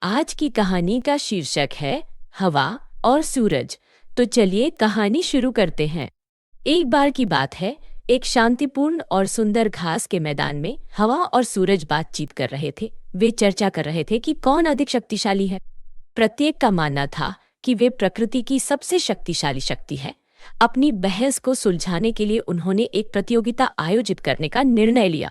आज की कहानी का शीर्षक है हवा और सूरज। तो चलिए कहानी शुरू करते हैं। एक बार की बात है, एक शांतिपूर्ण और सुंदर घास के मैदान में हवा और सूरज बातचीत कर रहे थे। वे चर्चा कर रहे थे कि कौन अधिक शक्तिशाली है। प्रत्येक का मानना था कि वे प्रकृति की सबसे शक्तिशाली शक्ति है। अपनी बहस को सुलझाने के लिए उन्होंने एक प्रतियोगिता आयोजित करने का निर्णय लिया।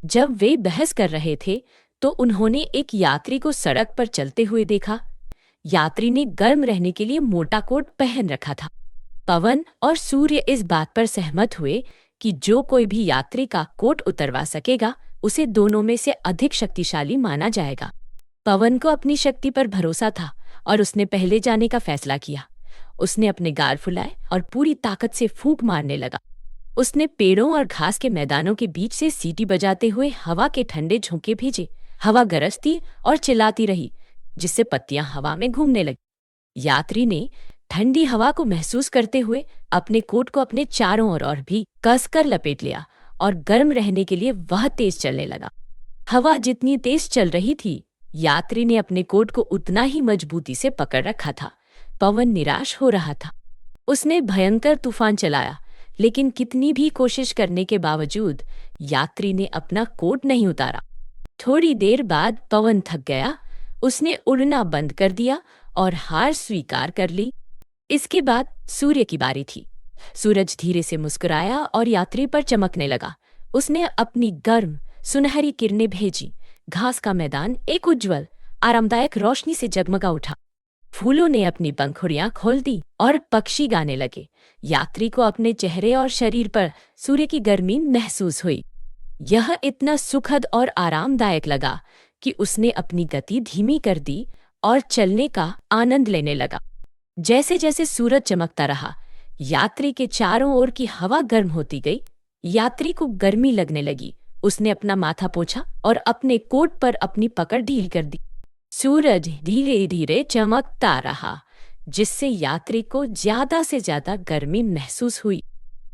जब वे बहस कर रहे थे तो उन्होंने एक यात्री को सड़क पर चलते हुए देखा। यात्री ने गर्म रहने के लिए मोटा कोट पहन रखा था। पवन और सूर्य इस बात पर सहमत हुए कि जो कोई भी यात्री का कोट उतरवा सकेगा उसे दोनों में से अधिक शक्तिशाली माना जाएगा। पवन को अपनी शक्ति पर भरोसा था और उसने पहले जाने का फैसला किया। उसने अपने गाल फुलाए और पूरी ताकत से फूंक मारने लगा। उसने पेड़ों और घास के मैदानों के बीच से सीटी बजाते हुए हवा के ठंडे झोंके भेजे। हवा गरजती और चिल्लाती रही, जिससे पत्तियां हवा में घूमने लगी। यात्री ने ठंडी हवा को महसूस करते हुए अपने कोट को अपने चारों ओर और भी कसकर लपेट लिया और गर्म रहने के लिए वह तेज चलने लगा। हवा जितनी तेज चल रही थी, यात्री ने अपने कोट को उतना ही मजबूती से पकड़ रखा था। पवन निराश हो रहा था। उसने भयंकर तूफान चलाया, लेकिन कितनी भी कोशिश करने के बावजूद यात्री ने अपना कोट नहीं उतारा। थोड़ी देर बाद पवन थक गया। उसने उड़ना बंद कर दिया और हार स्वीकार कर ली। इसके बाद सूर्य की बारी थी। सूरज धीरे से मुस्कुराया और यात्री पर चमकने लगा। उसने अपनी गर्म सुनहरी किरणें भेजी। घास का मैदान एक उज्जवल आरामदायक रोशनी से जगमगा उठा। फूलों ने अपनी पंखुड़ियां खोल दी और पक्षी गाने लगे। यात्री को अपने चेहरे और शरीर पर सूर्य की गर्मी महसूस हुई। यह इतना सुखद और आरामदायक लगा कि उसने अपनी गति धीमी कर दी और चलने का आनंद लेने लगा। जैसे जैसे सूरज चमकता रहा, यात्री के चारों ओर की हवा गर्म होती गई। यात्री को गर्मी लगने लगी। उसने अपना माथा पोंछा और अपने कोट पर अपनी पकड़ ढील कर दी। सूरज धीरे धीरे चमकता रहा, जिससे यात्री को ज्यादा से ज्यादा गर्मी महसूस हुई।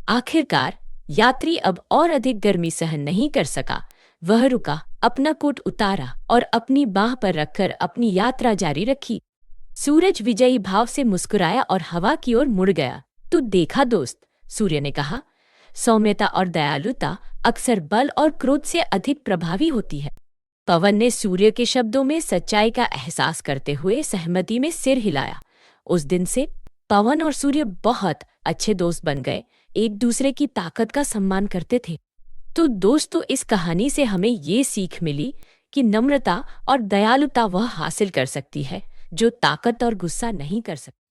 आखिरकार यात्री अब और अधिक गर्मी सहन नहीं कर सका। वह रुका, अपना कोट उतारा और अपनी बाह पर रखकर अपनी यात्रा जारी रखी। सूरज विजयी भाव से मुस्कुराया और हवा की ओर मुड़ गया। "तू देखा दोस्त," सूर्य ने कहा, "सौम्यता और दयालुता अक्सर बल और क्रोध से अधिक प्रभावी होती है।" पवन ने सूर्य के शब्दों में सच्चाई का एहसास करते हुए सहमति में सिर हिलाया। उस दिन से पवन और सूर्य बहुत अच्छे दोस्त बन गए, एक दूसरे की ताकत का सम्मान करते थे। तो दोस्तों, इस कहानी से हमें ये सीख मिली कि नम्रता और दयालुता वह हासिल कर सकती है जो ताकत और गुस्सा नहीं कर सकती।